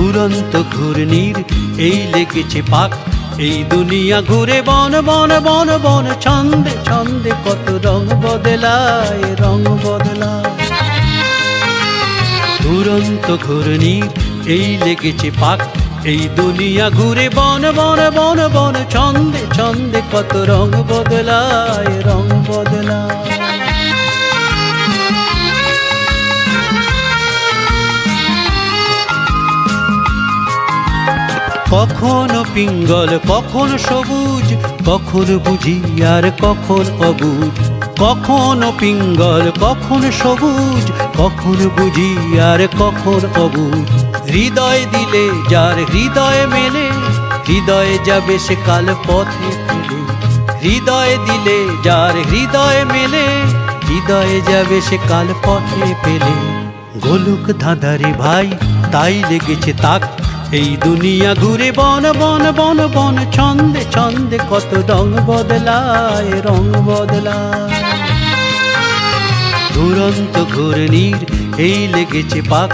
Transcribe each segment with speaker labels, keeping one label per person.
Speaker 1: দুরন্ত ঘূর্ণির এই লেগেছে পাক, এই দুনিয়া ঘুরে বন বন বন বন, ছন্দে ছন্দে কত রং বদলায়, রং বদলায়। দুরন্ত ঘূর্ণির এই লেগেছে পাক, এই দুনিয়া ঘুরে বন বন বন বন, ছন্দে ছন্দে কত রং বদলায়, রং বদলায়। কখনো পিঙ্গল কখনো সবুজ, কখনো বুঝি আর কখন অবুঝ। কখনো পিঙ্গল কখনো সবুজ, কখনো বুঝি আর কখন অবুঝ। হৃদয় দিলে যার হৃদয় মেলে, হৃদয়ে যাবে সে কাল পথে ফেলে। হৃদয় দিলে যার হৃদয় মেলে, হৃদয়ে যাবে সে কাল পথে পেলে। গোলক ধাঁধারে ভাই তাই লেগেছে তাক, এই দুনিয়া ঘুরে বন বন বন বন, ছন্দে ছন্দে কত রং বদলায়, রং বদলায়। দুরন্ত ঘূর্ণির এই লেগেছে পাক,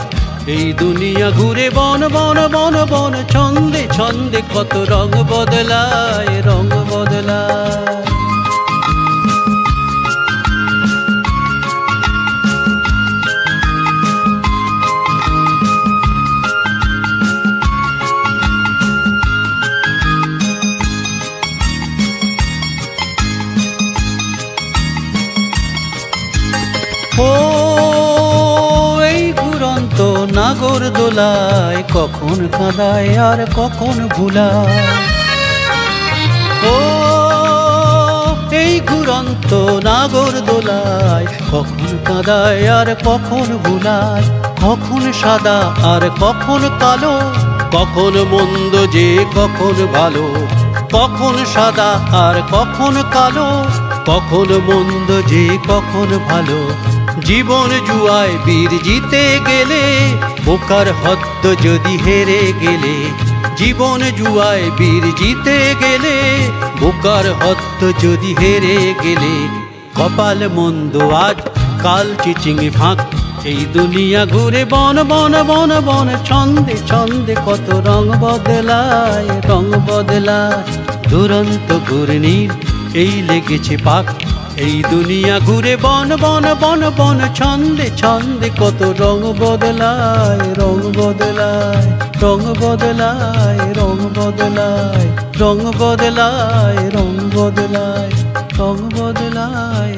Speaker 1: এই দুনিয়া ঘুরে বন বন বন বন, ছন্দে ছন্দে কত রং বদলায়, রং বদলায়। ও এই ঘুরন্ত নাগর দোলায়, কখন কাঁদায় আর কখন ভুলায়। ও এই ঘুরন্ত নাগর দোলায়, কখন কাঁদায় আর কখন ভুলায়। কখন সাদা আর কখন কালো, কখন মন্দ যে কখন ভালো। কখন সাদা আর কখন কালো, কখন মন্দ যে কখন ভালো। জীবন জুয়ায় বীর জিতে গেলে, বোকার হদ্দ যদি হেরে গেলে। জীবন জুয়ায় বীর জিতে গেলে, বোকার হদ্দ যদি হেরে গেলে। কপাল মন্দ আজ কাল চিচিঙে ফাঁক, এই দুনিয়া ঘুরে বন বন বন বন, ছন্দে ছন্দে কত রং বদলায়, রং বদলায়। দুরন্ত ঘূর্ণির এই লেগেছে পাক, এই দুনিয়া ঘুরে বন বন বন বন, ছন্দে ছন্দে কত রং বদলায়, রং বদলায়, রং বদলায়, রং বদলায়, রং বদলায়, রং বদলায়, রং বদলায়।